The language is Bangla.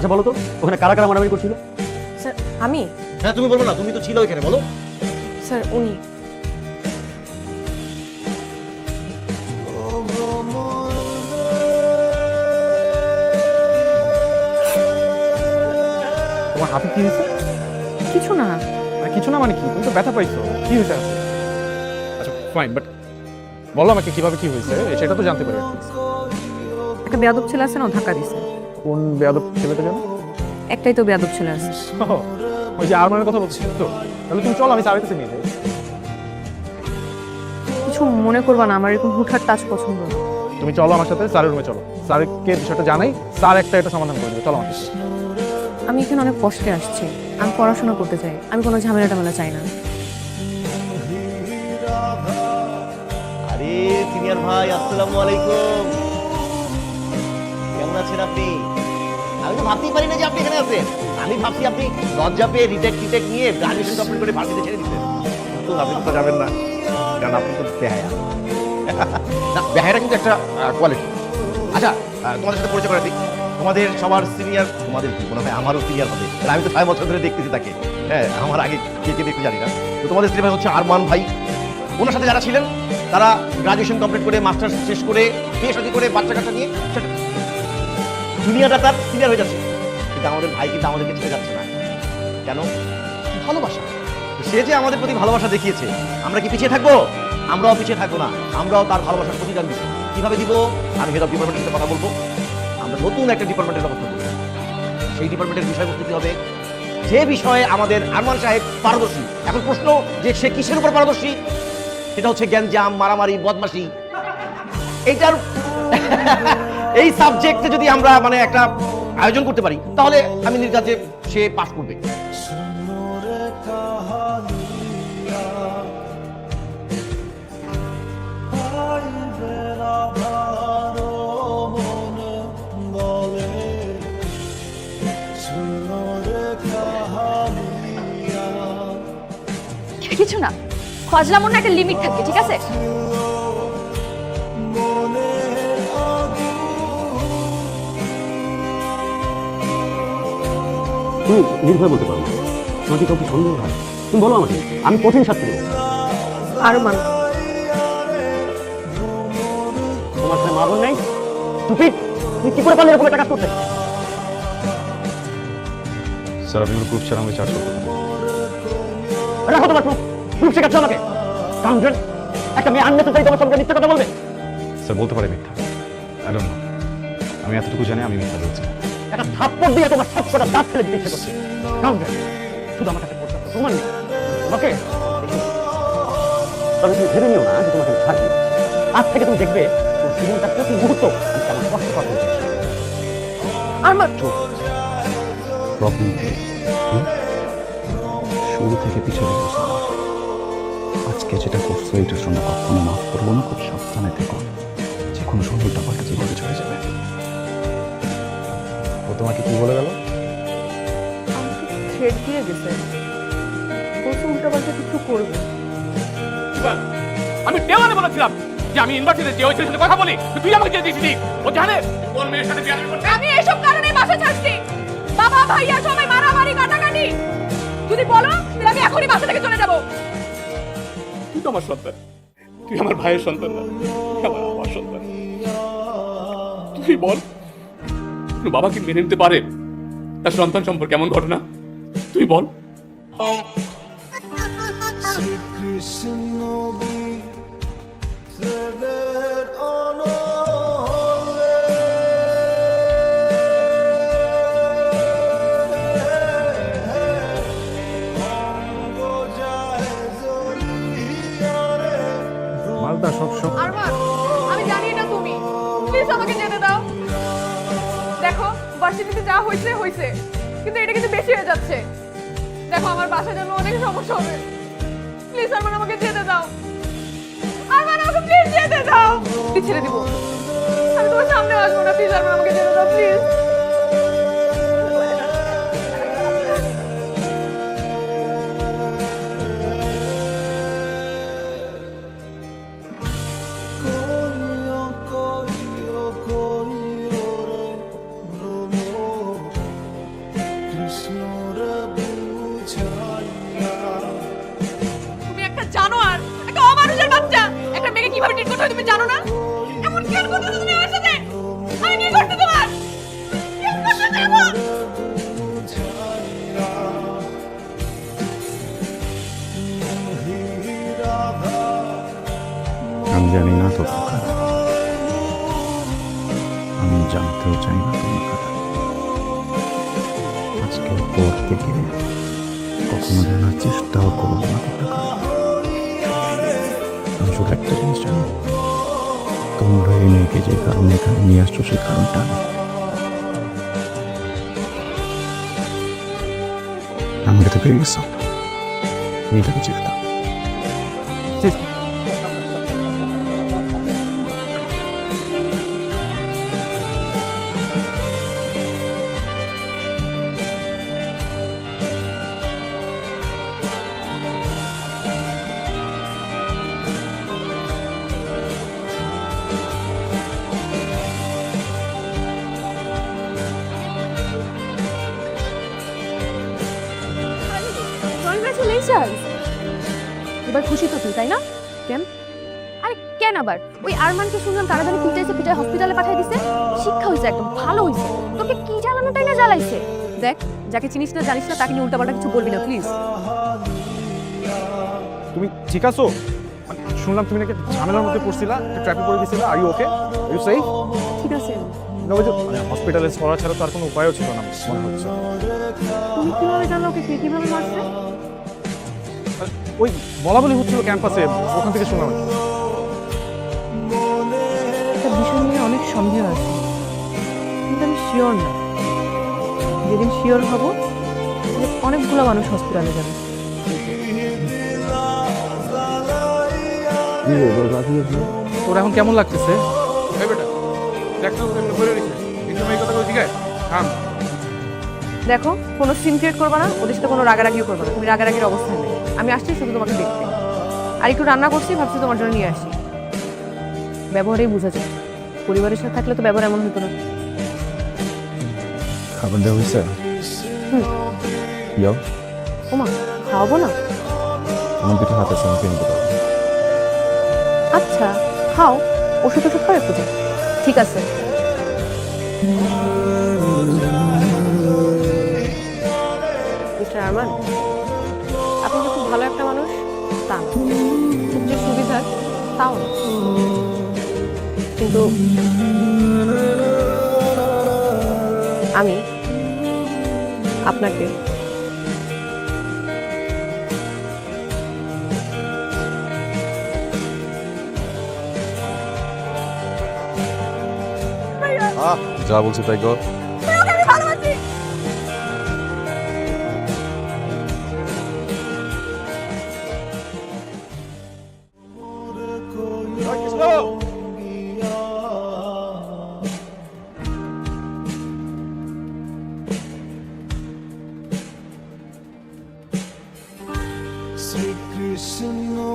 আচ্ছা বলো তো ওখানে কারা কারা মারামারি করছিল? স্যার আমি? হ্যাঁ তুমি বলবো না, তুমি তো ছিল ওইখানে, বলো। স্যার উনি। তোমার হাতে কি হয়েছে? কিছু না। কিছু না মানে কি? তুমি তো ব্যথা পাইছো, কি হয়েছে? আচ্ছা ফাইন, বাট বলো আমাকে কিভাবে কি হয়েছে সেটা তো জানতে পারি। একটা বেয়াদব ছেলে আছে না, ও ধাক্কা দিছে। কোন বেয়াদব ছেলেটা জানো? একটাই তো বেয়াদব ছেলে আছে। ওই যে আরমানের কথা বলছিস তো? তাহলে তুমি চলো, আমি স্যারের কাছে নিয়ে যাই। কিছু মনে করবা না, আমার এরকম হুটহাট টাচ পছন্দ না। তুমি চলো আমার সাথে, স্যারের রুমে চলো, স্যারকে বিষয়টা জানাই, স্যার একটা এটা সমাধান করে দেবে। চলো আমার সাথে। আমি এখানে অনেক কষ্টে আসছি, আমি পড়াশোনা করতে চাই, আমি কোনো ঝামেলা টামেলা চাই না। আরে সিনিয়র ভাই, আসসালামু আলাইকুম। কেমন আছেন আপনি? আমি তো ভাবতেই পারি না যে আপনি এখানে আছেন। আমি ভাবছি আপনি লজ্জা পেয়ে রিটেক নিয়ে গ্রাজুয়েশন কমপ্লিট করে ভার্সিটি ছেড়ে দিতেন। তো আপনি তো যাবেন না, কারণ আপনি তো বেহায়া। না, বেহায়াটা কিন্তু একটা কোয়ালিটি। আচ্ছা, তোমাদের সাথে পরিচয় করে দিই। তোমাদের সবার সিনিয়র, তোমাদের কি মনে হয় আমারও সিনিয়র হবে, কারণ আমি তো 6 বছর ধরে দেখতেছি তাকে। হ্যাঁ, আমার আগে কে কে দেখতে জানি না। তো তোমাদের সিনিয়র হচ্ছে আরমান ভাই। ওনার সাথে যারা ছিলেন তারা গ্রাজুয়েশন কমপ্লিট করে মাস্টার্স শেষ করে বিয়ে শাদী করে বাচ্চা কাচ্চা নিয়ে দুনিয়াটা তার সিনিয়র হয়ে যাচ্ছে। কিন্তু আমাদের ভাই কিন্তু আমাদেরকে ছেড়ে যাচ্ছে না। কেন? ভালোবাসা। সে যে আমাদের প্রতি ভালোবাসা দেখিয়েছে, আমরা কি পিছিয়ে থাকবো? আমরাও পিছিয়ে থাকবো না, আমরাও তার ভালোবাসার প্রতিদান দিব। কিভাবে দিব? আমি হেড অফ ডিপার্টমেন্টের সাথে কথা বলবো। আমরা নতুন একটা ডিপার্টমেন্টের ব্যবস্থা করবো। সেই ডিপার্টমেন্টের বিষয়বস্তু কি হবে? যে বিষয়ে আমাদের আরমান সাহেব পারদর্শী। এখন প্রশ্ন যে সে কিসের উপর পারদর্শী? সেটা হচ্ছে গ্যাঞ্জাম, মারামারি, বদমাশি। এইটার এই সাবজেক্টে যদি আমরা মানে একটা আয়োজন করতে পারি, তাহলে আমি নির্গাতে সে পাস করবে। কিছু না, ফজলামোর একটা লিমিট থাকে, ঠিক আছে? তুমি নির্ভয় বলতে পারো না, তোমার কি কাউকে সন্দেহ হয়? তুমি বলো আমাকে, আমি কঠিন শাস্তি দেবো। আরমান। তোমার সাথে মারবো নাই? তুমি কি করে পারলে এরকম একটা কাজ করতে? স্যার আপনি গ্রুপ ছাড়া আমাকে চার্জ করতে পারেন। রাখো তোমার প্রুফ শেখাচ্ছ আমাকে। কাউন্টার একটা মেয়ে আননেসেসারি তোমার সঙ্গে মিথ্যা কথা বলবে? স্যার বলতে পারে মিথ্যা, আই ডোন্ট নো। আমি এতটুকু জানি আমি মিথ্যা বলছি। একটা থাপ্পড় দিয়ে তোমার সব কটা দাঁত ফেলে দিতে ইচ্ছে করছে। কাউন্টার শুধু আমার কাছে পর্যাপ্ত প্রমাণ নেই তোমাকে। তবে তুমি ভেবে নিও না যে তোমাকে আমি ছাড়বো। আজ থেকে তুমি দেখবে তোমার জীবনটা প্রতি মুহূর্ত আমি কেমন কষ্ট করতে চাইছি। আরমান। প্রবলেম শুরু থেকে পিছনে গেছে। আজকে যেটা করছো এটার জন্য কখনো মাফ করবো না। খুব সাবধানে থেকো, যে কোনো সময় উল্টা পাল্টা জীবনে চলে যাবে। ও তোমাকে কি বলে গেল? থ্রেড দিয়ে গেছে, বলছে উল্টাপাল্টা কিছু করবে। আমি দেওয়ালে বলেছিলাম যে আমি ইউনিভার্সিটিতে যে ওই ছেলের সাথে কথা বলি, তুই আমাকে দিয়ে দিয়েছিলি। ও জানে কোন মেয়ের সাথে বিয়ে করছে। আমি এসব কারণে বাসা ছাড়ছি। বাবা ভাইয়া সবাই মারামারি কাটাকাটি। যদি বলো তাহলে আমি এখনই বাসা থেকে চলে যাব। তুই তো আমার সন্তান, তুই আমার ভাইয়ের সন্তান না, তুই আমার সন্তান। তুই বল, কোনো বাবা কি মেনে নিতে পারে তার সন্তান সম্পর্কে এমন ঘটনা? তুই বল। মালদা সব আরমান, আমি জানি না তুমি, প্লিজ আমাকে যেতে দাও। দেখো ভার্সিটিতে যা হয়েছে হয়েছে, কিন্তু এটা কিন্তু বেশি হয়ে যাচ্ছে। দেখো আমার বাসার জন্য অনেক সমস্যা হবে। প্লিজ আরমান আমাকে যেতে দাও। আরমান আমাকে প্লিজ যেতে দাও। ছেড়ে দিব, আমি তোমার সামনে আসবো না। প্লিজ আরমান আমাকে যেতে দাও, প্লিজ। আমি জানি না তো কারা, আমি জানতেও চাই না তুমি কারা। আজকের পর থেকে কখনো জানার চেষ্টাও করবো না তোমরা কারা। আমি শুধু একটা জিনিস জানি, তোমরা এই মেয়েকে যে কারণে এখানে নিয়ে আসছো সেই কারণটা আমাকে তো পেয়ে গেছো, মেয়েটাকে চিন্তা কংগ্রাচুলেশনস। এবার খুশি তো তুই, তাই না? কেন? আরে কেন আবার? ওই আরমানকে শুনলাম কারা জানি পিটায় হসপিটালে পাঠিয়ে দিছে। শিক্ষা হইছে, একদম ভালো হইছে। তোকে কি জ্বালানো তাই না জ্বালাইছে। দেখ, যাকে চিনিস না জানিস না তাকে নিয়ে উল্টাপাল্টা কিছু বলবি না প্লিজ। তুমি ঠিক আছো? মানে শুনলাম তুমি নাকি ঝামেলার মধ্যে পড়ছিলা, ট্র্যাপে পড়ে গেছিলা। Are you okay? Are you safe? ঠিক আছে। না, ওই যে হসপিটালে ছড়া ছাড়া তো আর কোনো উপায়ও ছিল না মনে হচ্ছে। তুমি কিভাবে জানলো ওকে কে কিভাবে মারছে? ওই বলা বলি হচ্ছিল ক্যাম্পাসে, ওখান থেকে শুনলাম। একটা বিষয় নিয়ে অনেক সন্দেহ আছে, কিন্তু আমি শিওর না। যেদিন শিওর হব অনেকগুলো মানুষ হসপিটালে যাবে। তোর এখন কেমন লাগতেছে? এই বেটা, দেখছো কেমন ঘুরে রয়েছে, এই সময় এই কথাগুলো জিজ্ঞাসা থাম। দেখো, কোনো সিন ক্রিয়েট করবে না, ওদের সাথে কোনো রাগারাগিও করবে না। তুমি রাগারাগির অবস্থা নেই। আমি আসছি শুধু তোমাকে দেখতে, আর একটু রান্না করছি, ভাবছি তোমার জন্য নিয়ে আসি। ব্যবহারেই বোঝা যায়, পরিবারের সাথে থাকলে তো ব্যবহার এমন হতো না। খাবার দেওয়া হয়েছে? যাও, ওমা, খাওয়াবো না? আমার দুটো হাতের সঙ্গে কিনে দিতে পারবো। আচ্ছা খাও, ওষুধ খাও একটু। ঠিক আছে। মিস্টার আরমান, আপনি যে খুব ভালো একটা মানুষ তা না, খুব যে সুবিধার তাও না, কিন্তু আমি আপনাকে যা বলছি তাই কর। Sri Krishna